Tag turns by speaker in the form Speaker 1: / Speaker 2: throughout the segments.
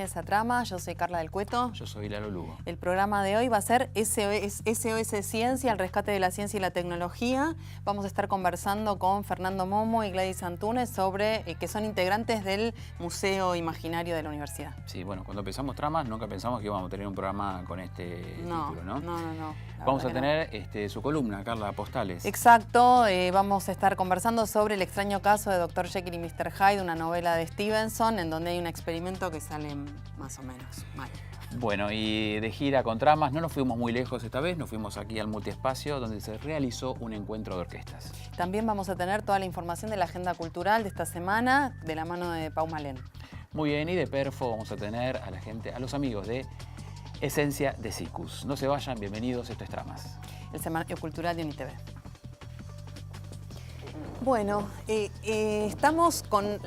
Speaker 1: bienvenidos a Trama. Yo soy Carla del Cueto.
Speaker 2: Yo soy Lalo Lugo.
Speaker 1: El programa de hoy va a ser SOS Ciencia, el rescate de la ciencia y la tecnología. Vamos a estar conversando con Fernando Momo y Gladys Antunes sobre que son integrantes del Museo Imaginario de la Universidad.
Speaker 2: Sí, bueno, cuando empezamos Tramas nunca pensamos que íbamos a tener un programa con este título, ¿no?
Speaker 1: No.
Speaker 2: Vamos a tener su columna, Carla, Postales.
Speaker 1: Exacto, vamos a estar conversando sobre el extraño caso de Dr. Jekyll y Mr. Hyde, una novela de Stevenson, en donde hay un experimento que sale más o menos mal.
Speaker 2: Bueno, y de gira con Tramas no nos fuimos muy lejos esta vez, nos fuimos aquí al Multiespacio, donde se realizó un encuentro de orquestas.
Speaker 1: También vamos a tener toda la información de la agenda cultural de esta semana, de la mano de Pau Malén.
Speaker 2: Muy bien, y de Perfo vamos a tener a la gente, a los amigos de Esencia de Siccus. No se vayan, bienvenidos, esto es Tramas.
Speaker 1: El Semanario Cultural de UniTV. Bueno, estamos con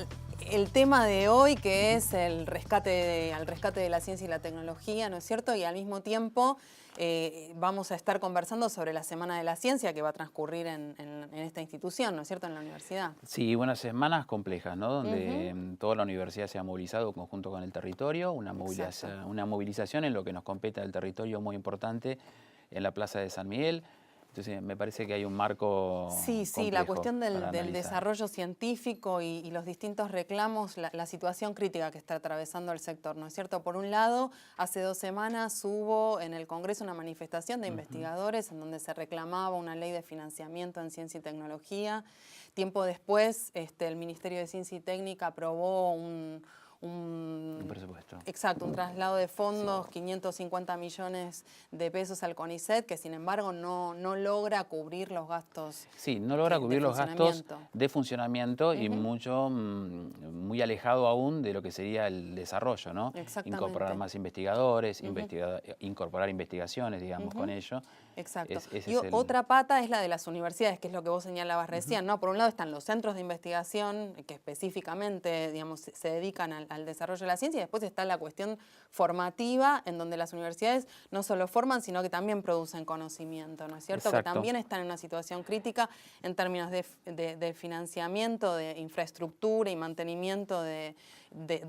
Speaker 1: el tema de hoy, que es el rescate de la ciencia y la tecnología, ¿no es cierto? Y al mismo tiempo vamos a estar conversando sobre la Semana de la Ciencia que va a transcurrir en esta institución, ¿no es cierto?, en la universidad.
Speaker 2: Sí, buenas semanas complejas, ¿no? Donde toda la universidad se ha movilizado conjunto con el territorio, una movilización en lo que nos compete al territorio muy importante en la Plaza de San Miguel. Entonces me parece que hay un marco
Speaker 1: Sí, la cuestión del desarrollo científico y los distintos reclamos, la situación crítica que está atravesando el sector, ¿no es cierto? Por un lado, hace 2 semanas hubo en el Congreso una manifestación de investigadores en donde se reclamaba una ley de financiamiento en ciencia y tecnología. Tiempo después, el Ministerio de Ciencia y Técnica aprobó un
Speaker 2: presupuesto.
Speaker 1: Exacto, un traslado de fondos, 550 millones de pesos al CONICET, que sin embargo no logra cubrir los gastos.
Speaker 2: Sí, no logra cubrir los gastos de funcionamiento y muy alejado aún de lo que sería el desarrollo, ¿no?
Speaker 1: Exactamente.
Speaker 2: Incorporar más investigadores, incorporar investigaciones, digamos, con ello.
Speaker 1: Exacto. Otra pata es la de las universidades, que es lo que vos señalabas recién, ¿no? Por un lado están los centros de investigación que específicamente, digamos, se dedican al desarrollo de la ciencia, y después está la cuestión formativa, en donde las universidades no solo forman, sino que también producen conocimiento, ¿no es cierto?
Speaker 2: Exacto.
Speaker 1: Que también están en una situación crítica en términos de financiamiento, de infraestructura y mantenimiento de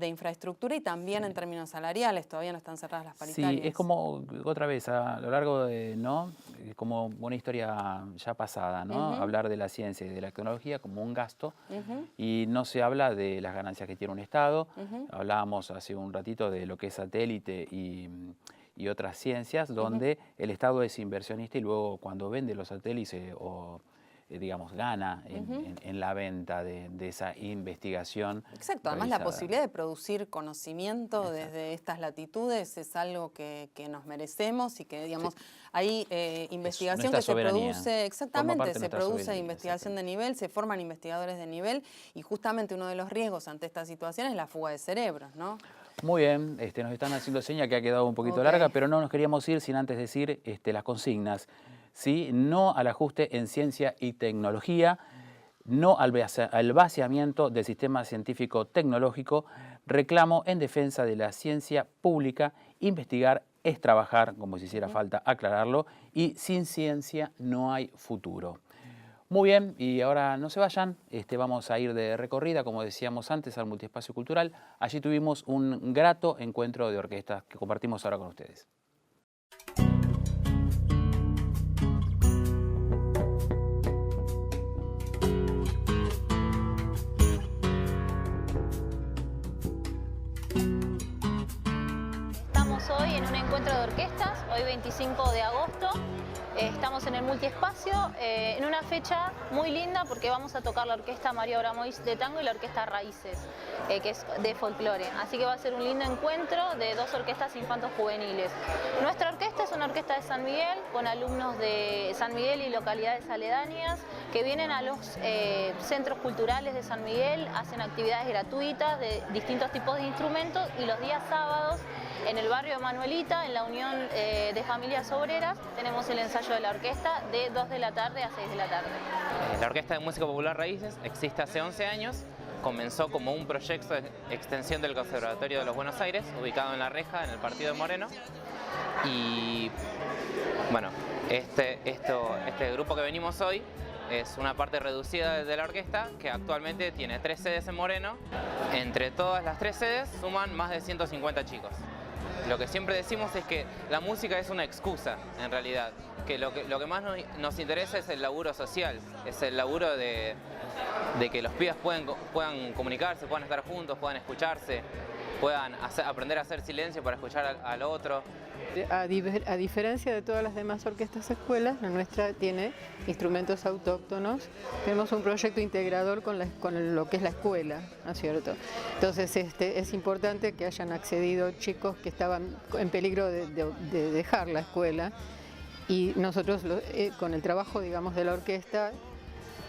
Speaker 1: infraestructura, y también en términos salariales, todavía no están cerradas las paritarias.
Speaker 2: Sí, es como, otra vez, a lo largo de, ¿no? Como una historia ya pasada, ¿no? Hablar de la ciencia y de la tecnología como un gasto, y no se habla de las ganancias que tiene un Estado. Hablábamos hace un ratito de lo que es satélite y otras ciencias, donde el Estado es inversionista y luego cuando vende los satélites o digamos, gana en la venta de esa investigación.
Speaker 1: Exacto, además la posibilidad de producir conocimiento desde estas latitudes es algo que nos merecemos y que, digamos, hay investigación que se produce, exactamente, se produce investigación de nivel, se forman investigadores de nivel, y justamente uno de los riesgos ante esta situación es la fuga de cerebros, ¿no?
Speaker 2: Muy bien, nos están haciendo seña que ha quedado un poquito larga, pero no nos queríamos ir sin antes decir las consignas. ¿Sí? No al ajuste en ciencia y tecnología, no al vaciamiento del sistema científico-tecnológico, reclamo en defensa de la ciencia pública, investigar es trabajar, como si hiciera falta aclararlo, y sin ciencia no hay futuro. Muy bien, y ahora no se vayan, vamos a ir de recorrida, como decíamos antes, al Multiespacio Cultural. Allí tuvimos un grato encuentro de orquestas que compartimos ahora con ustedes.
Speaker 3: Hoy en un encuentro de orquestas, hoy 25 de agosto. Estamos en el Multiespacio, en una fecha muy linda porque vamos a tocar la orquesta Mario Abramovich de tango y la orquesta Raíces, que es de folclore. Así que va a ser un lindo encuentro de 2 orquestas infantos juveniles. Nuestra orquesta es una orquesta de San Miguel, con alumnos de San Miguel y localidades aledañas que vienen a los centros culturales de San Miguel, hacen actividades gratuitas de distintos tipos de instrumentos, y los días sábados en el barrio de Manuelita, en la Unión de Familias Obreras, tenemos el ensayo de la orquesta de 2 de la tarde a 6 de la tarde.
Speaker 4: La Orquesta de Música Popular Raíces existe hace 11 años. Comenzó como un proyecto de extensión del Conservatorio de los Buenos Aires, ubicado en La Reja, en el Partido de Moreno. Y bueno, este grupo que venimos hoy es una parte reducida de la orquesta que actualmente tiene 3 sedes en Moreno. Entre todas las 3 sedes suman más de 150 chicos. Lo que siempre decimos es que la música es una excusa, en realidad. Que lo que más nos interesa es el laburo social, es el laburo de que los pibes puedan comunicarse, puedan estar juntos, puedan escucharse, puedan aprender a hacer silencio para escuchar al otro.
Speaker 5: A diferencia de todas las demás orquestas escuelas, la nuestra tiene instrumentos autóctonos. Tenemos un proyecto integrador con lo que es la escuela, ¿no es cierto? Entonces es importante que hayan accedido chicos que estaban en peligro de dejar la escuela, y nosotros con el trabajo, digamos, de la orquesta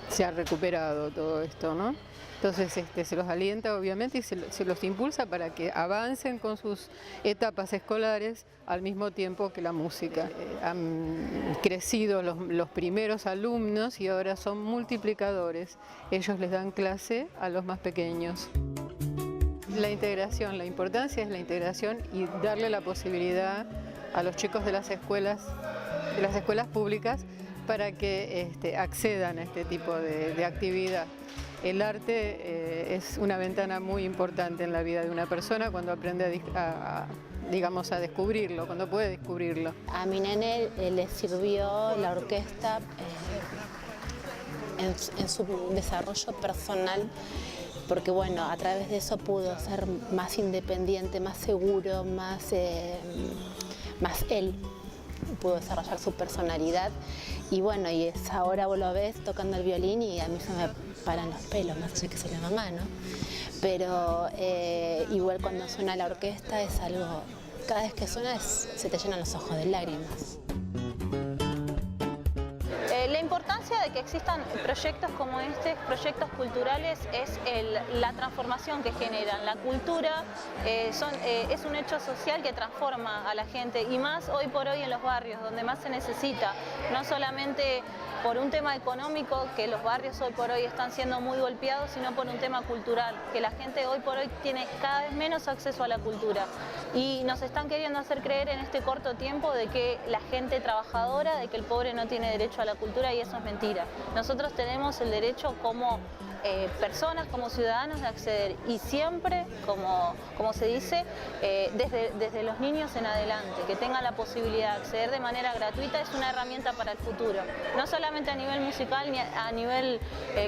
Speaker 5: se ha recuperado todo esto, ¿no? Entonces se los alienta obviamente y se los impulsa para que avancen con sus etapas escolares al mismo tiempo que la música. Han crecido los primeros alumnos y ahora son multiplicadores. Ellos les dan clase a los más pequeños. La integración, la importancia es la integración y darle la posibilidad a los chicos de las escuelas públicas para que accedan a este tipo de actividad. El arte es una ventana muy importante en la vida de una persona cuando aprende a descubrirlo, cuando puede descubrirlo.
Speaker 6: A mi nene le sirvió la orquesta en su desarrollo personal, porque bueno, a través de eso pudo ser más independiente, más seguro, más él. Pudo desarrollar su personalidad y bueno, y ahora vos lo ves tocando el violín y a mí se me paran los pelos, más allá que soy la mamá, ¿no? Pero igual cuando suena la orquesta es algo, cada vez que suena se te llenan los ojos de lágrimas.
Speaker 3: La importancia de que existan proyectos como proyectos culturales, es la transformación que generan. La cultura es un hecho social que transforma a la gente, y más hoy por hoy en los barrios, donde más se necesita, no solamente por un tema económico, que los barrios hoy por hoy están siendo muy golpeados, sino por un tema cultural, que la gente hoy por hoy tiene cada vez menos acceso a la cultura. Y nos están queriendo hacer creer en este corto tiempo de que la gente trabajadora, de que el pobre no tiene derecho a la cultura, y eso es mentira. Nosotros tenemos el derecho como personas, como ciudadanos, de acceder, y siempre, como se dice, desde los niños en adelante, que tengan la posibilidad de acceder de manera gratuita. Es una herramienta para el futuro, no solamente a nivel musical ni a nivel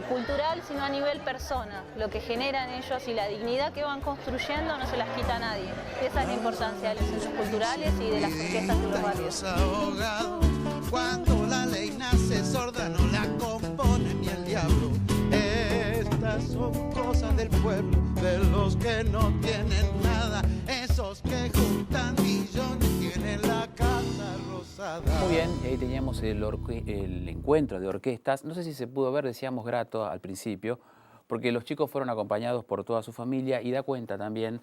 Speaker 3: cultural, sino a nivel persona. Lo que generan ellos y la dignidad que van construyendo no se las quita a nadie. Y esa es la importancia de los centros culturales y de las orquestas de los barrios.
Speaker 7: Cuando la ley nace sorda, no la compone ni el diablo. Estas son cosas del pueblo, de los que no tienen nada, esos que juntan millones tienen la casa rosada.
Speaker 2: Muy bien, ahí teníamos el encuentro de orquestas. No sé si se pudo ver, decíamos grato al principio, porque los chicos fueron acompañados por toda su familia, y da cuenta también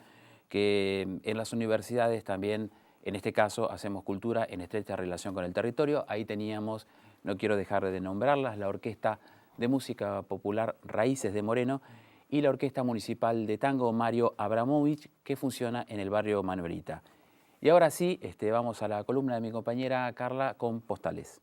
Speaker 2: que en las universidades también, en este caso, hacemos cultura en estrecha relación con el territorio. Ahí teníamos, no quiero dejar de nombrarlas, la Orquesta de Música Popular Raíces de Moreno y la Orquesta Municipal de Tango Mario Abramovich, que funciona en el barrio Manuelita. Y ahora sí, vamos a la columna de mi compañera Carla con postales.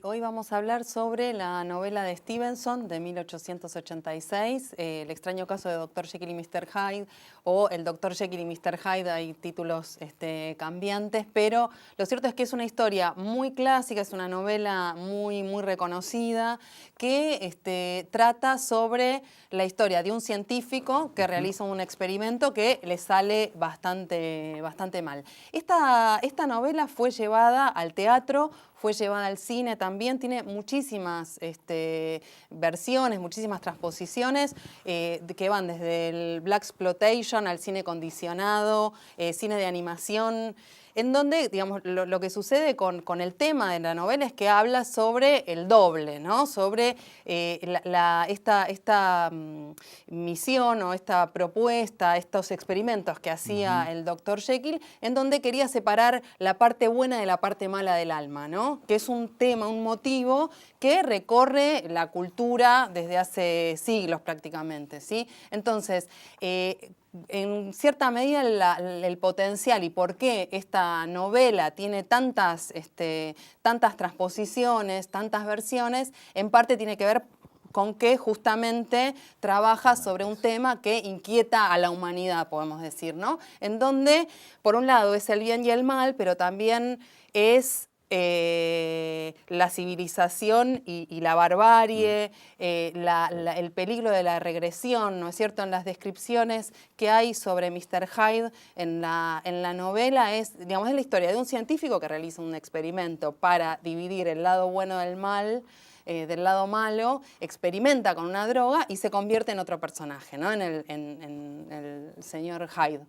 Speaker 1: Hoy vamos a hablar sobre la novela de Stevenson de 1886, El extraño caso de Dr. Jekyll y Mr. Hyde, o El Dr. Jekyll y Mr. Hyde. Hay títulos cambiantes, pero lo cierto es que es una historia muy clásica, es una novela muy reconocida, que trata sobre la historia de un científico que realiza un experimento que le sale bastante mal. Esta novela fue llevada al teatro, fue llevada al cine también, tiene muchísimas versiones, muchísimas transposiciones que van desde el blaxploitation al cine condicionado, cine de animación. en donde, digamos, lo que sucede con el tema de la novela es que habla sobre el doble, ¿no? Sobre esta misión o esta propuesta, estos experimentos que hacía el Dr. Jekyll, en donde quería separar la parte buena de la parte mala del alma, ¿no? Que es un tema, un motivo que recorre la cultura desde hace siglos prácticamente, ¿sí? Entonces, en cierta medida el potencial y por qué esta novela tiene tantas transposiciones, tantas versiones, en parte tiene que ver con que justamente trabaja sobre un tema que inquieta a la humanidad, podemos decir, ¿no? En donde, por un lado, es el bien y el mal, pero también es la civilización y la barbarie, el peligro de la regresión, ¿no es cierto? En las descripciones que hay sobre Mr. Hyde en la novela es la historia de un científico que realiza un experimento para dividir el lado bueno del mal, del lado malo, experimenta con una droga y se convierte en otro personaje, ¿no? En el señor Hyde.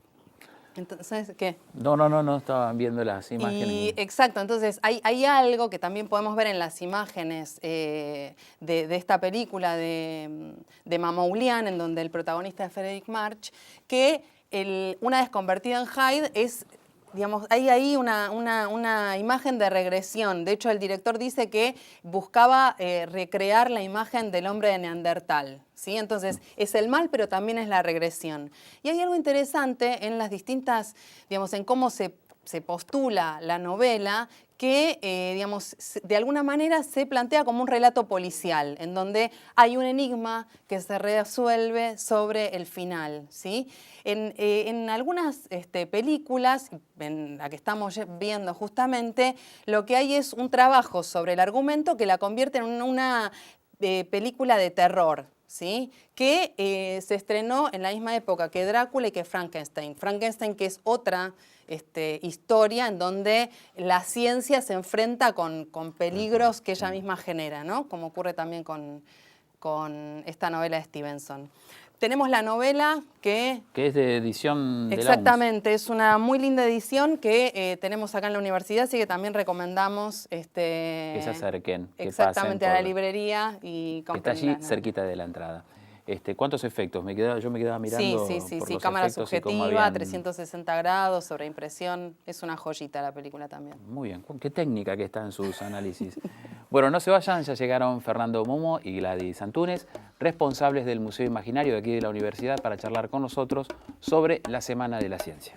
Speaker 1: Entonces, ¿qué?
Speaker 2: No, estaban viendo las imágenes.
Speaker 1: Exacto, entonces hay algo que también podemos ver en las imágenes de esta película de Mamoulian, en donde el protagonista es Frederick March, que una vez convertido en Hyde es... hay ahí una imagen de regresión. De hecho, el director dice que buscaba recrear la imagen del hombre de Neandertal, ¿sí? Entonces, es el mal, pero también es la regresión. Y hay algo interesante en las distintas, en cómo se postula la novela, que, de alguna manera se plantea como un relato policial, en donde hay un enigma que se resuelve sobre el final, ¿sí? En algunas películas, en la que estamos viendo justamente, lo que hay es un trabajo sobre el argumento que la convierte en una película de terror, ¿sí? Que se estrenó en la misma época que Drácula y que Frankenstein. Frankenstein, que es otra historia en donde la ciencia se enfrenta con peligros que ella misma genera, ¿no? Como ocurre también con esta novela de Stevenson. Tenemos la novela que
Speaker 2: es de edición de la UNS.
Speaker 1: Exactamente, es una muy linda edición que tenemos acá en la universidad, así que también recomendamos
Speaker 2: que se acerquen.
Speaker 1: Exactamente, a la librería y
Speaker 2: está allí cerquita de la entrada. ¿Cuántos efectos? Yo me quedaba mirando.
Speaker 1: Sí, cámara subjetiva, 360 grados, sobreimpresión. Es una joyita la película también.
Speaker 2: Muy bien, qué técnica que está en sus análisis. Bueno, no se vayan, ya llegaron Fernando Momo y Gladys Antunes, responsables del Museo Imaginario de aquí de la universidad, para charlar con nosotros sobre la Semana de la Ciencia.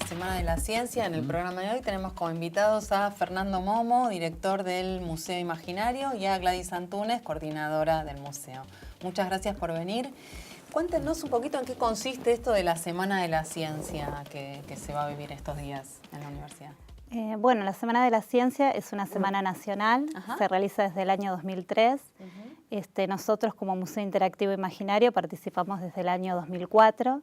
Speaker 1: Semana de la Ciencia, en el programa de hoy tenemos como invitados a Fernando Momo, director del Museo Imaginario, y a Gladys Antunes, coordinadora del museo. Muchas gracias por venir. Cuéntenos un poquito en qué consiste esto de la Semana de la Ciencia que se va a vivir estos días en la universidad.
Speaker 8: Bueno, la Semana de la Ciencia es una semana nacional, se realiza desde el año 2003. Nosotros como Museo Interactivo Imaginario participamos desde el año 2004.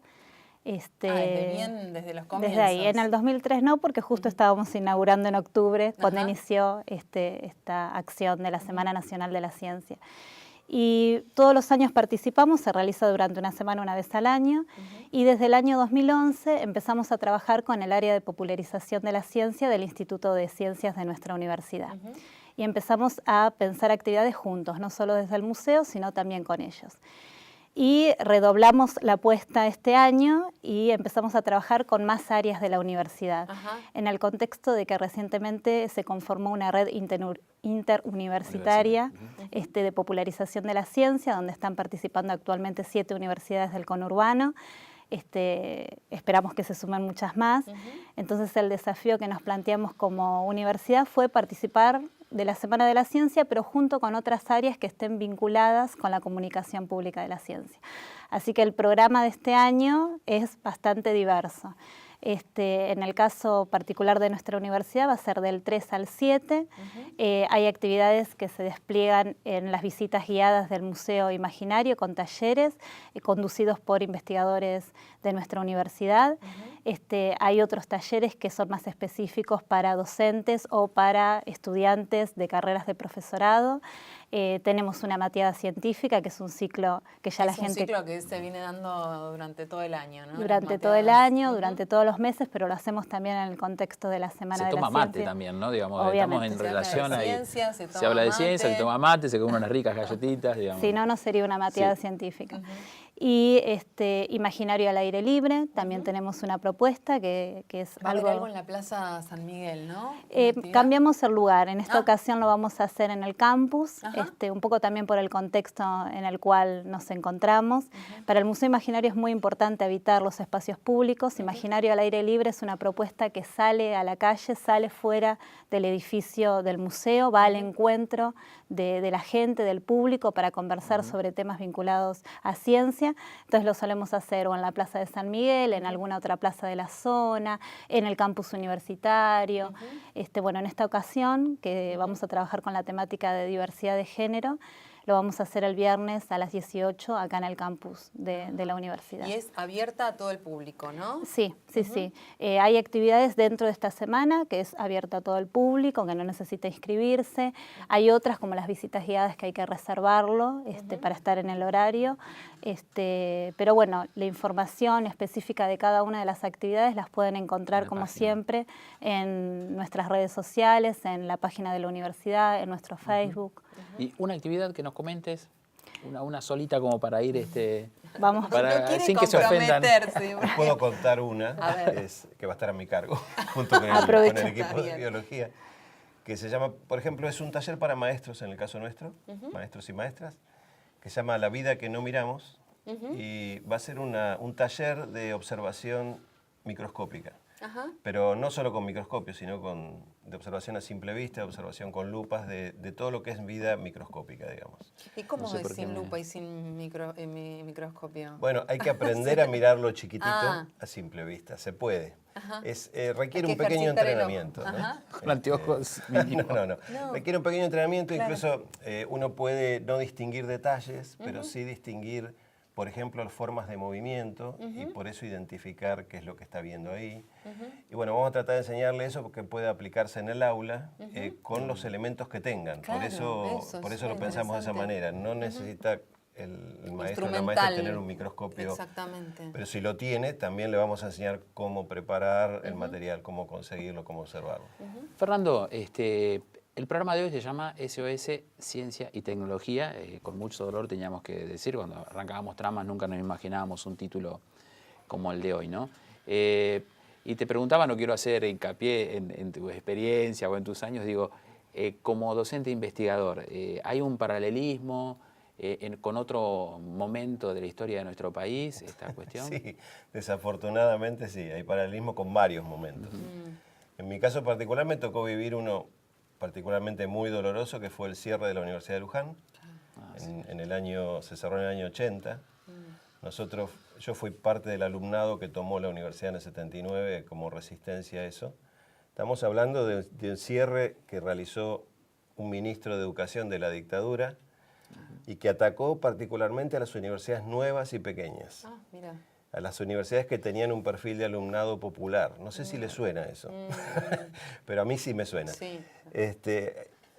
Speaker 1: Desde los comienzos.
Speaker 8: Desde ahí, en el 2003 no, porque justo estábamos inaugurando en octubre cuando inició esta acción de la Semana Nacional de la Ciencia. Y todos los años participamos, se realiza durante una semana, una vez al año, y desde el año 2011 empezamos a trabajar con el área de popularización de la ciencia del Instituto de Ciencias de nuestra universidad. Y empezamos a pensar actividades juntos, no solo desde el museo, sino también con ellos. Y redoblamos la apuesta este año y empezamos a trabajar con más áreas de la universidad, en el contexto de que recientemente se conformó una red interuniversitaria de popularización de la ciencia, donde están participando actualmente 7 universidades del conurbano. Esperamos que se sumen muchas más. Entonces el desafío que nos planteamos como universidad fue participar de la Semana de la Ciencia, pero junto con otras áreas que estén vinculadas con la comunicación pública de la ciencia. Así que el programa de este año es bastante diverso. En el caso particular de nuestra universidad va a ser del 3 al 7. Hay actividades que se despliegan en las visitas guiadas del Museo Imaginario con talleres conducidos por investigadores de nuestra universidad. Hay otros talleres que son más específicos para docentes o para estudiantes de carreras de profesorado. Tenemos una mateada científica, que es un ciclo que ya la gente...
Speaker 1: Es un ciclo que se viene dando durante todo el año, ¿no?
Speaker 8: Durante todo el año, durante todos los meses, pero lo hacemos también en el contexto de la Semana de la Ciencia.
Speaker 2: Se toma mate también, ¿no? Digamos,
Speaker 8: obviamente.
Speaker 2: Estamos en relación ahí.
Speaker 1: Se
Speaker 2: habla de
Speaker 1: mate.
Speaker 2: ciencia, se toma mate, se comen unas ricas galletitas, digamos.
Speaker 8: Si no, no sería una mateada científica. Y Imaginario al aire libre, también tenemos una propuesta que es
Speaker 1: Va
Speaker 8: algo...
Speaker 1: a haber algo en la Plaza San Miguel, ¿no?
Speaker 8: Cambiamos el lugar, en esta ocasión lo vamos a hacer en el campus, un poco también por el contexto en el cual nos encontramos. Para el Museo Imaginario es muy importante habitar los espacios públicos. Imaginario al aire libre es una propuesta que sale a la calle, sale fuera del edificio del museo, va al encuentro de la gente, del público, para conversar sobre temas vinculados a ciencia. Entonces lo solemos hacer o en la Plaza de San Miguel, en alguna otra plaza de la zona, en el campus universitario. En esta ocasión, que vamos a trabajar con la temática de diversidad de género, lo vamos a hacer el viernes a las 18 acá en el campus de la universidad.
Speaker 1: Y es abierta a todo el público, ¿no?
Speaker 8: Sí. Hay actividades dentro de esta semana que es abierta a todo el público, que no necesita inscribirse. Hay otras como las visitas guiadas que hay que reservarlo para estar en el horario. Pero bueno, la información específica de cada una de las actividades las pueden encontrar como siempre en nuestras redes sociales, en la página de la universidad, en nuestro Facebook.
Speaker 2: Y una actividad que nos comentes, una solita como para ir
Speaker 8: Vamos.
Speaker 2: para,
Speaker 1: no
Speaker 2: sin que se ofendan.
Speaker 9: Puedo contar una que va a estar a mi cargo junto con el equipo de biología, que se llama, por ejemplo, es un taller para maestros en el caso nuestro, maestros y maestras, que se llama La vida que no miramos, y va a ser un taller de observación microscópica. Pero no solo con microscopios, sino de observación a simple vista, de observación con lupas, de todo lo que es vida microscópica, digamos.
Speaker 1: ¿Y cómo es sin lupa y sin microscopio?
Speaker 9: Bueno, hay que aprender a mirarlo chiquitito a simple vista, se puede. Requiere un pequeño entrenamiento.
Speaker 2: Con anteojos mínimos.
Speaker 9: No. Requiere un pequeño entrenamiento, incluso uno puede no distinguir detalles, pero sí distinguir, por ejemplo, las formas de movimiento y por eso identificar qué es lo que está viendo ahí. Y bueno, vamos a tratar de enseñarle eso porque puede aplicarse en el aula con los elementos que tengan.
Speaker 1: Claro,
Speaker 9: por eso lo pensamos de esa manera. No necesita el maestro o la maestra tener un microscopio.
Speaker 1: Exactamente.
Speaker 9: Pero si lo tiene, también le vamos a enseñar cómo preparar el material, cómo conseguirlo, cómo observarlo.
Speaker 2: Fernando, el programa de hoy se llama SOS Ciencia y Tecnología. Con mucho dolor teníamos que decir, cuando arrancábamos tramas nunca nos imaginábamos un título como el de hoy, ¿no? Y te preguntaba, no quiero hacer hincapié en tu experiencia o en tus años, digo, como docente investigador, ¿hay un paralelismo con otro momento de la historia de nuestro país, esta cuestión?
Speaker 9: Sí, desafortunadamente sí, hay paralelismo con varios momentos. En mi caso particular me tocó vivir uno particularmente muy doloroso, que fue el cierre de la Universidad de Luján. Se cerró en el año 80. Yo fui parte del alumnado que tomó la universidad en el 79 como resistencia a eso. Estamos hablando de un cierre que realizó un ministro de Educación de la dictadura y que atacó particularmente a las universidades nuevas y pequeñas.
Speaker 1: Mira.
Speaker 9: A las universidades que tenían un perfil de alumnado popular. No sé si les suena eso, pero a mí sí me suena.
Speaker 1: Sí.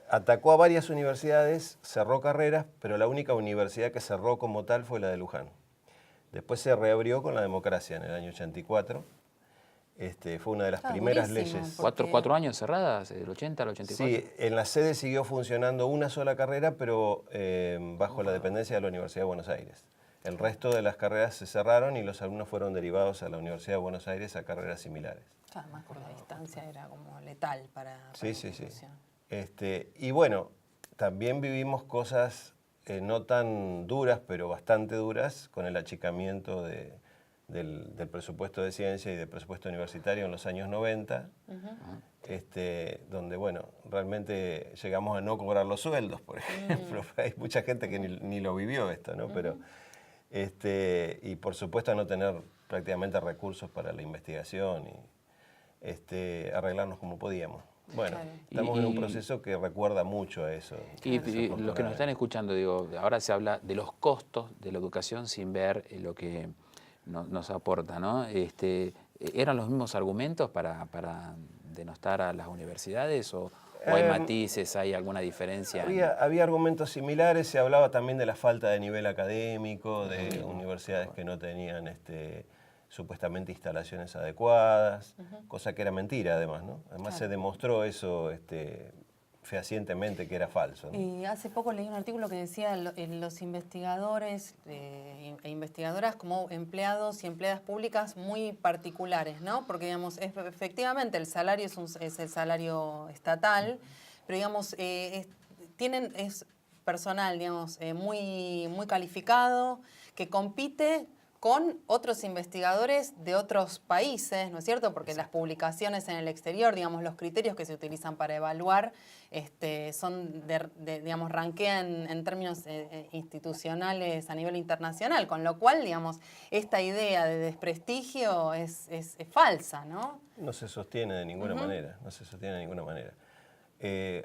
Speaker 9: Atacó a varias universidades, cerró carreras, pero la única universidad que cerró como tal fue la de Luján. Después se reabrió con la democracia en el año 84. Fue una de las primeras leyes.
Speaker 2: ¿4 años cerradas, del 80 al 84?
Speaker 9: Sí, en la sede siguió funcionando una sola carrera, pero bajo la dependencia de la Universidad de Buenos Aires. El resto de las carreras se cerraron y los alumnos fueron derivados a la Universidad de Buenos Aires a carreras similares.
Speaker 1: Además, por la distancia era como letal para
Speaker 9: la institución. Y bueno, también vivimos cosas no tan duras, pero bastante duras, con el achicamiento del presupuesto de ciencia y del presupuesto universitario en los años 90, donde, bueno, realmente llegamos a no cobrar los sueldos, por ejemplo. Hay mucha gente que ni lo vivió esto, ¿no? Pero, y por supuesto a no tener prácticamente recursos para la investigación y arreglarnos como podíamos. Bueno, estamos en un proceso que recuerda mucho a eso.
Speaker 2: Y los que nos están escuchando, digo, ahora se habla de los costos de la educación sin ver lo que nos aporta, ¿no? ¿eran los mismos argumentos para denostar a las universidades o hay matices, hay alguna diferencia?
Speaker 9: Había argumentos similares, se hablaba también de la falta de nivel académico, de universidades que no tenían supuestamente instalaciones adecuadas, cosa que era mentira además, ¿no? Además se demostró eso fehacientemente que era falso, ¿no?
Speaker 1: Y hace poco leí un artículo que decía los investigadores e investigadoras como empleados y empleadas públicas muy particulares, ¿no? Porque, digamos, efectivamente el salario es el salario estatal, pero, digamos, es personal, digamos, muy calificado, que compite con otros investigadores de otros países, ¿no es cierto? Porque las publicaciones en el exterior, digamos, los criterios que se utilizan para evaluar son, digamos, ranquean en términos institucionales a nivel internacional, con lo cual, digamos, esta idea de desprestigio es falsa, ¿no?
Speaker 9: No se sostiene de ninguna manera, no se sostiene de ninguna manera.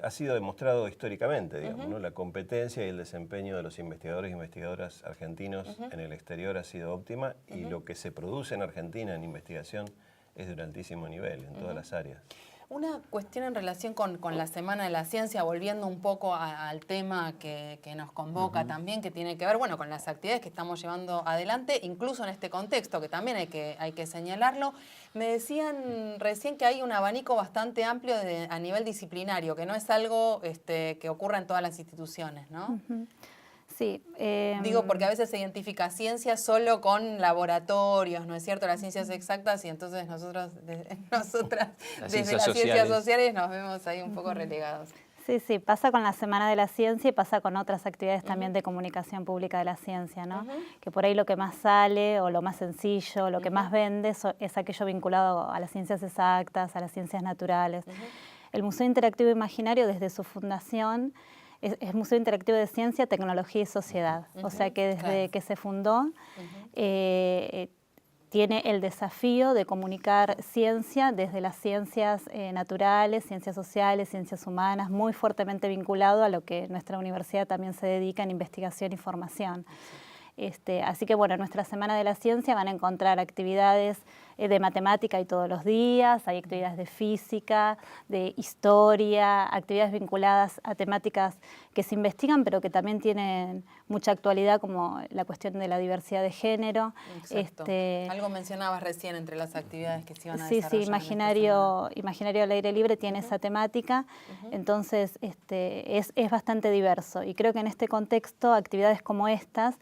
Speaker 9: Ha sido demostrado históricamente, digamos, ¿no? La competencia y el desempeño de los investigadores e investigadoras argentinos en el exterior ha sido óptima y lo que se produce en Argentina en investigación es de un altísimo nivel en todas las áreas.
Speaker 1: Una cuestión en relación con la Semana de la Ciencia, volviendo un poco al tema que nos convoca también, que tiene que ver, bueno, con las actividades que estamos llevando adelante, incluso en este contexto, que también hay que señalarlo. Me decían recién que hay un abanico bastante amplio a nivel disciplinario, que no es algo que ocurra en todas las instituciones, ¿no?
Speaker 8: Sí.
Speaker 1: Digo, porque a veces se identifica ciencia solo con laboratorios, ¿no es cierto? Las ciencias exactas, y entonces nosotras desde las ciencias sociales nos vemos ahí un poco relegados.
Speaker 8: Sí, sí, pasa con la Semana de la Ciencia y pasa con otras actividades también de comunicación pública de la ciencia, ¿no? Que por ahí lo que más sale o lo más sencillo, lo que más vende es aquello vinculado a las ciencias exactas, a las ciencias naturales. El Museo Interactivo Imaginario, desde su fundación, es Museo Interactivo de Ciencia, Tecnología y Sociedad. O sea que desde que se fundó tiene el desafío de comunicar ciencia desde las ciencias naturales, ciencias sociales, ciencias humanas, muy fuertemente vinculado a lo que nuestra universidad también se dedica en investigación y formación. Así que bueno, en nuestra Semana de la Ciencia van a encontrar actividades de matemática y todos los días, hay actividades de física, de historia, actividades vinculadas a temáticas que se investigan pero que también tienen mucha actualidad, como la cuestión de la diversidad de género.
Speaker 1: Exacto. Algo mencionabas recién entre las actividades que se iban a desarrollar.
Speaker 8: Sí, Imaginario al aire libre tiene esa temática, entonces es bastante diverso y creo que en este contexto actividades como estas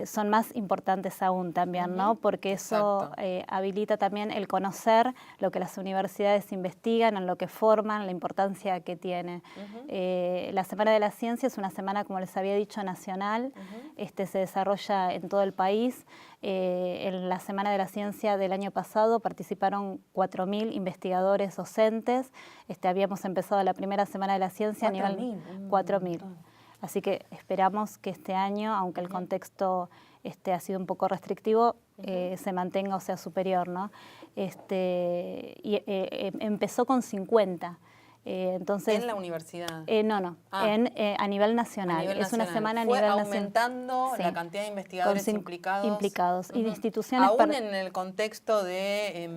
Speaker 8: son más importantes aún también, ¿no? Porque eso habilita también el conocer lo que las universidades investigan, en lo que forman, la importancia que tiene. La Semana de la Ciencia es una semana, como les había dicho, nacional, se desarrolla en todo el país. En la Semana de la Ciencia del año pasado participaron 4.000 investigadores docentes. Habíamos empezado la primera Semana de la Ciencia a nivel 4.000. Así que esperamos que este año, aunque el contexto ha sido un poco restrictivo, se mantenga o sea superior, ¿no? Empezó con 50. Entonces,
Speaker 1: ¿en la universidad?
Speaker 8: No. A nivel nacional. Es una semana a nivel nacional.
Speaker 1: Aumentando la cantidad de investigadores implicados.
Speaker 8: Y de instituciones.
Speaker 1: Aún en el contexto de...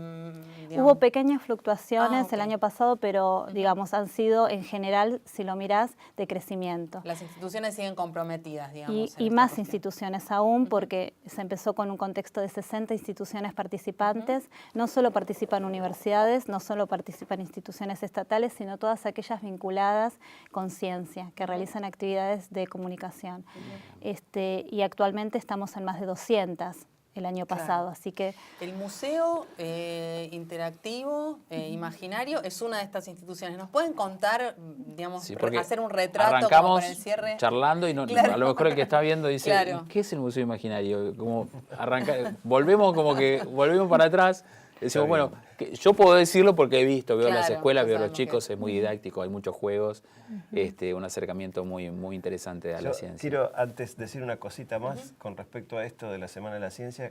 Speaker 8: Hubo pequeñas fluctuaciones el año pasado, pero digamos han sido en general, si lo mirás, de crecimiento.
Speaker 1: Las instituciones siguen comprometidas, digamos.
Speaker 8: Y más instituciones aún, porque se empezó con un contexto de 60 instituciones participantes. No solo participan universidades, no solo participan instituciones estatales, sino todas aquellas vinculadas con ciencia, que realizan actividades de comunicación. Y actualmente estamos en más de 200 el año pasado, así que...
Speaker 1: El Museo Interactivo Imaginario es una de estas instituciones. ¿Nos pueden contar, digamos, hacer un retrato como para el cierre?
Speaker 2: Charlando y a lo mejor el que está viendo dice, ¿qué es el Museo Imaginario? Como volvemos para atrás. Decimos, bueno, yo puedo decirlo porque he visto, veo las escuelas, veo a los chicos, es muy didáctico, hay muchos juegos, un acercamiento muy interesante a la ciencia.
Speaker 9: Quiero antes decir una cosita más con respecto a esto de la Semana de la Ciencia,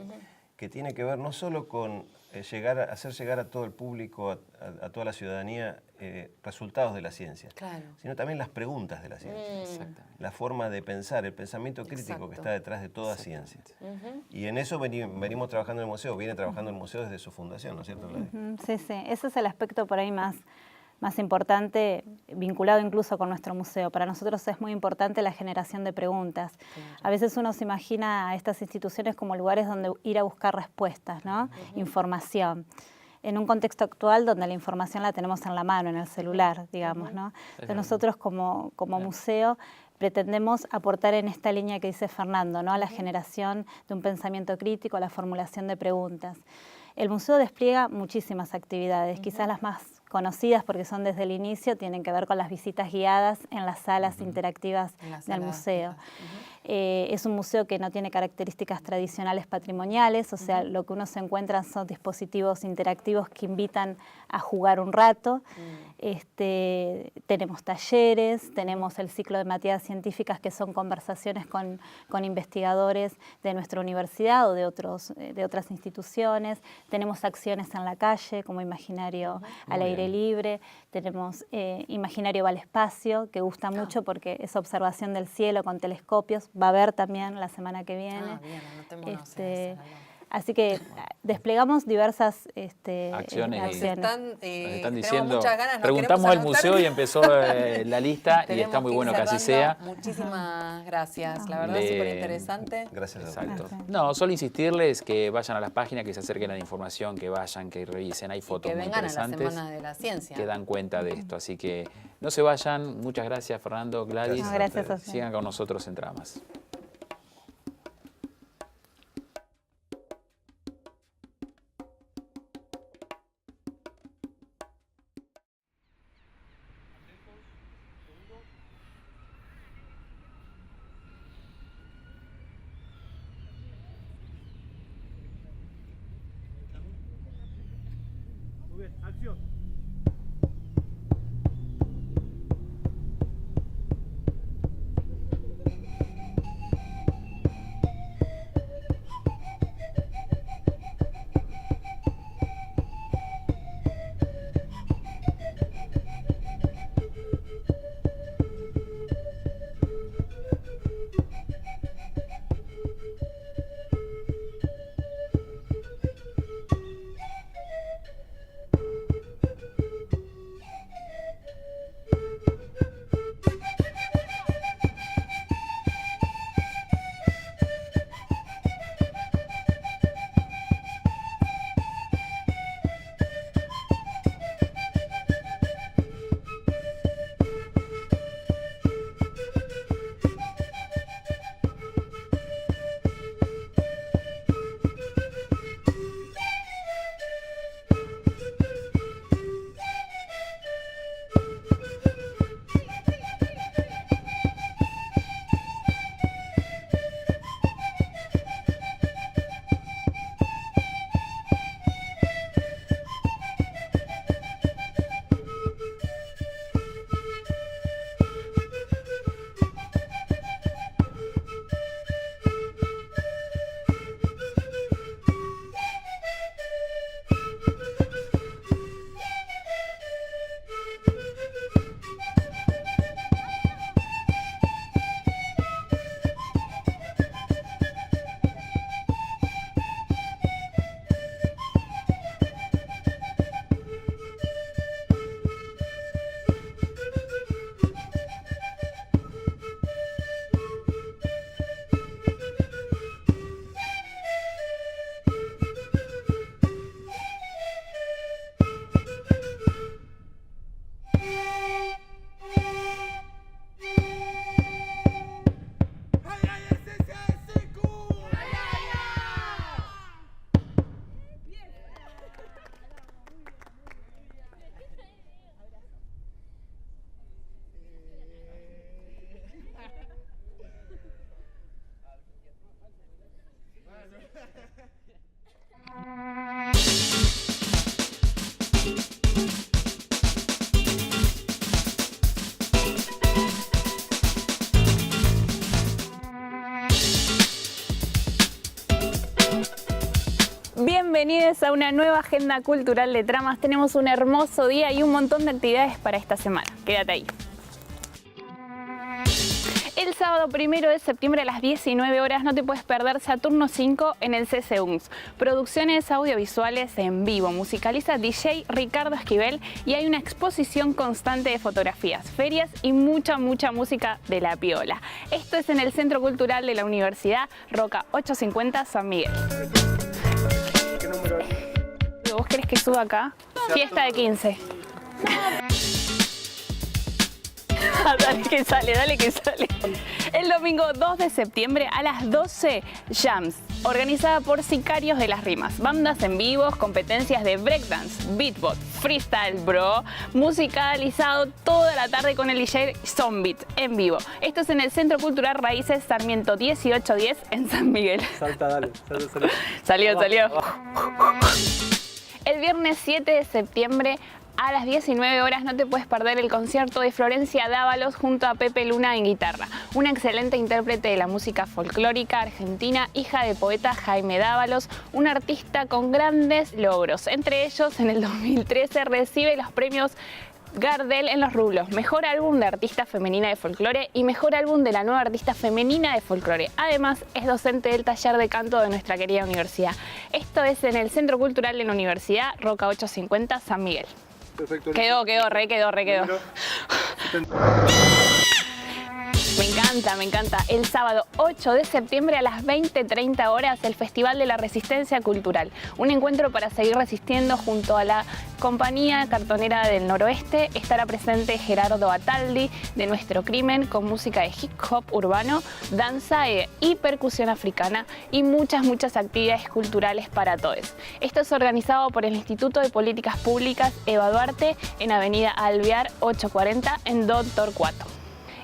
Speaker 9: que tiene que ver no solo con hacer llegar a todo el público, a toda la ciudadanía, resultados de la ciencia,
Speaker 1: Claro.
Speaker 9: sino también las preguntas de la ciencia, la forma de pensar, el pensamiento crítico que está detrás de toda ciencia. Y en eso venimos trabajando en el museo, viene trabajando el museo desde su fundación, ¿no es cierto, Gladys?
Speaker 8: Sí, sí, ese es el aspecto por ahí más importante, vinculado incluso con nuestro museo. Para nosotros es muy importante la generación de preguntas. A veces uno se imagina a estas instituciones como lugares donde ir a buscar respuestas, ¿no? Información. En un contexto actual donde la información la tenemos en la mano, en el celular, digamos, ¿no? Entonces nosotros como museo pretendemos aportar en esta línea que dice Fernando, ¿no? A la generación de un pensamiento crítico, a la formulación de preguntas. El museo despliega muchísimas actividades, quizás las más conocidas porque son desde el inicio, tienen que ver con las visitas guiadas en las salas interactivas del museo. Es un museo que no tiene características tradicionales patrimoniales, o sea, lo que uno se encuentra son dispositivos interactivos que invitan a jugar un rato. Tenemos talleres, tenemos el ciclo de materias científicas que son conversaciones con investigadores de nuestra universidad o de otras instituciones. Tenemos acciones en la calle como Imaginario al aire libre. Tenemos Imaginario va al espacio, que gusta mucho porque es observación del cielo con telescopios. Va a haber también la semana que viene.
Speaker 1: Bien, anotémonos
Speaker 8: Así que desplegamos diversas
Speaker 2: acciones.
Speaker 8: acciones.
Speaker 2: Nos están
Speaker 1: tenemos
Speaker 2: diciendo,
Speaker 1: muchas ganas, nos
Speaker 2: preguntamos
Speaker 1: queremos
Speaker 2: al museo y empezó la lista y está muy bueno que así sea.
Speaker 1: Muchísimas gracias, la verdad súper interesante.
Speaker 9: Gracias a
Speaker 2: Exacto. No, solo insistirles que vayan a las páginas, que se acerquen a la información, que vayan, que revisen, hay fotos muy interesantes.
Speaker 1: Que vengan a la Semana de la Ciencia.
Speaker 2: Que dan cuenta de esto, así que no se vayan. Muchas gracias, Fernando, Gladys.
Speaker 8: Gracias a ustedes.
Speaker 2: Sigan con nosotros en Tramas.
Speaker 10: Muy bien, acción. Bienvenidos a una nueva agenda cultural de Tramas. Tenemos un hermoso día y un montón de actividades para esta semana. Quédate ahí. El sábado 1 de septiembre a las 19 horas no te puedes perder Saturno 5 en el CCUNS. Producciones audiovisuales en vivo. Musicaliza DJ Ricardo Esquivel y hay una exposición constante de fotografías, ferias y mucha música de la piola. Esto es en el Centro Cultural de la Universidad Roca 850 San Miguel.
Speaker 11: ¿Qué número es?
Speaker 10: ¿Vos querés que suba acá? Fiesta de 15. Dale que sale, dale que sale. El domingo 2 de septiembre a las 12, Jams, organizada por Sicarios de las Rimas. Bandas en vivos, competencias de breakdance, beatbox, freestyle, bro. Musicalizado toda la tarde con el DJ Zombit en vivo. Esto es en el Centro Cultural Raíces Sarmiento 1810 en San Miguel.
Speaker 11: Salta, dale.
Speaker 10: Salió. El viernes 7 de septiembre a las 19 horas no te puedes perder el concierto de Florencia Dávalos junto a Pepe Luna en guitarra. Una excelente intérprete de la música folclórica argentina, hija del poeta Jaime Dávalos, un artista con grandes logros. Entre ellos, en el 2013 recibe los premios Gardel en los rubros Mejor Álbum de Artista Femenina de Folclore y Mejor Álbum de la Nueva Artista Femenina de Folclore. Además, es docente del taller de canto de nuestra querida universidad. Esto es en el Centro Cultural de la Universidad Roca 850 San Miguel.
Speaker 11: Perfecto.
Speaker 10: Quedó. Me encanta. El sábado 8 de septiembre a las 20:30 horas, el Festival de la Resistencia Cultural. Un encuentro para seguir resistiendo junto a la Compañía Cartonera del Noroeste. Estará presente Gerardo Ataldi de Nuestro Crimen con música de hip hop urbano, danza y percusión africana y muchas actividades culturales para todos. Esto es organizado por el Instituto de Políticas Públicas Eva Duarte en Avenida Alvear 840 en Don Torcuato.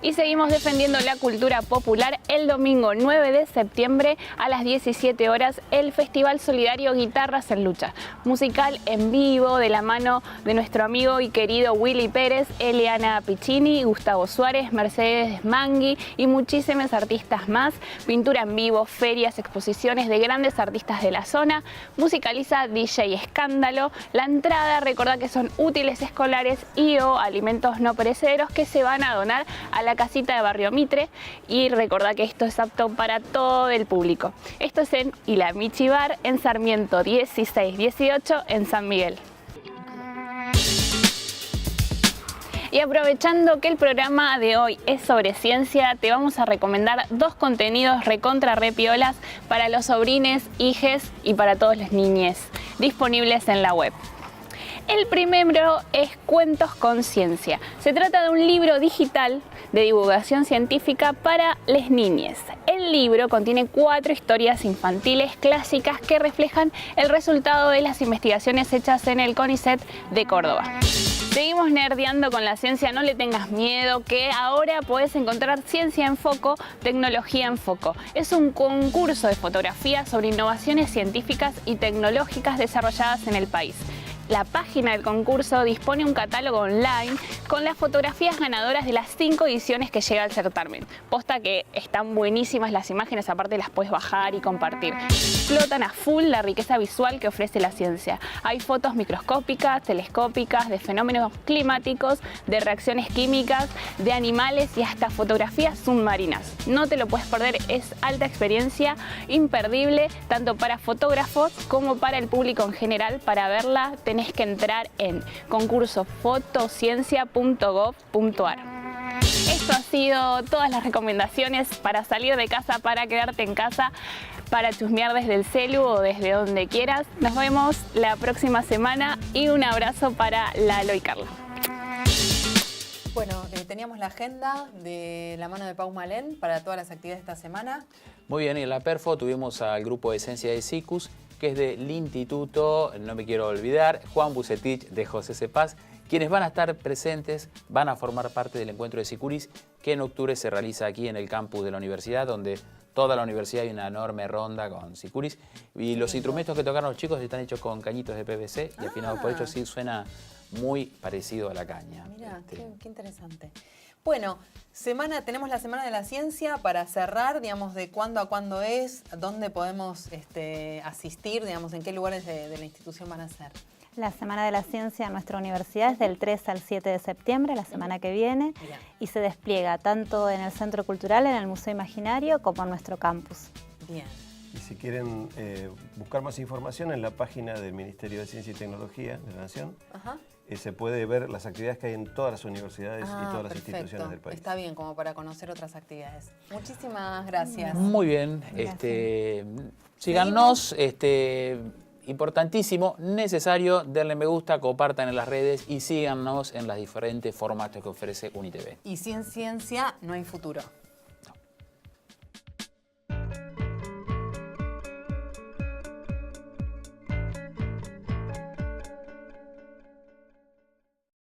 Speaker 10: Y seguimos defendiendo la cultura popular. El domingo 9 de septiembre a las 17 horas, el Festival Solidario Guitarras en Lucha. Musical en vivo de la mano de nuestro amigo y querido Willy Pérez, Eliana Piccini, Gustavo Suárez, Mercedes Mangui y muchísimos artistas más. Pintura en vivo, ferias, exposiciones de grandes artistas de la zona. Musicaliza DJ Escándalo. La entrada, recordá que son útiles escolares y o alimentos no perecederos que se van a donar a la casita de Barrio Mitre y recordá que esto es apto para todo el público. Esto es en Ilamichi Bar en Sarmiento 1618 en San Miguel. Y aprovechando que el programa de hoy es sobre ciencia, te vamos a recomendar 2 contenidos recontra repiolas para los sobrines, hijes y para todos los niñes, disponibles en la web. El primero es Cuentos con Ciencia. Se trata de un libro digital de divulgación científica para las niñas. El libro contiene 4 historias infantiles clásicas que reflejan el resultado de las investigaciones hechas en el CONICET de Córdoba. Seguimos nerdeando con la ciencia, no le tengas miedo, que ahora puedes encontrar Ciencia en Foco, Tecnología en Foco. Es un concurso de fotografía sobre innovaciones científicas y tecnológicas desarrolladas en el país. La página del concurso dispone un catálogo online con las fotografías ganadoras de las 5 ediciones que llega al certamen. Posta que están buenísimas las imágenes, aparte las puedes bajar y compartir. Explotan a full la riqueza visual que ofrece la ciencia. Hay fotos microscópicas, telescópicas, de fenómenos climáticos, de reacciones químicas, de animales y hasta fotografías submarinas. No te lo puedes perder, es alta experiencia, imperdible, tanto para fotógrafos como para el público en general. Para verla tenés que entrar en concursofotociencia.gov.ar. Esto ha sido todas las recomendaciones para salir de casa, para quedarte en casa, para chusmear desde el celu o desde donde quieras. Nos vemos la próxima semana y un abrazo para Lalo y Carla.
Speaker 1: Bueno, teníamos la agenda de la mano de Pau Malén para todas las actividades de esta semana.
Speaker 2: Muy bien, y en la Perfo tuvimos al grupo de Esencia de Sicus, que es del Instituto, no me quiero olvidar, Juan Bucetich de José Cepaz, quienes van a estar presentes, van a formar parte del encuentro de Sicuris, que en octubre se realiza aquí en el campus de la universidad, donde toda la universidad hay una enorme ronda con Sicuris. Y los instrumentos que tocaron los chicos están hechos con cañitos de PVC y afinados por ello sí suena muy parecido a la caña.
Speaker 1: Mira, qué interesante. Bueno, tenemos la Semana de la Ciencia para cerrar, digamos, de cuándo a cuándo es, dónde podemos asistir, digamos, en qué lugares de la institución van a ser.
Speaker 8: La Semana de la Ciencia en nuestra universidad es del 3 al 7 de septiembre, la semana que viene, y se despliega tanto en el Centro Cultural, en el Museo Imaginario, como en nuestro campus.
Speaker 1: Bien.
Speaker 9: Y si quieren buscar más información en la página del Ministerio de Ciencia y Tecnología de la Nación, se puede ver las actividades que hay en todas las universidades y todas las instituciones del país.
Speaker 1: Está bien, como para conocer otras actividades. Muchísimas gracias.
Speaker 2: Muy bien. Síganos. Importantísimo, necesario, denle me gusta, compartan en las redes y síganos en los diferentes formatos que ofrece UniTV.
Speaker 1: Y sin ciencia no hay futuro.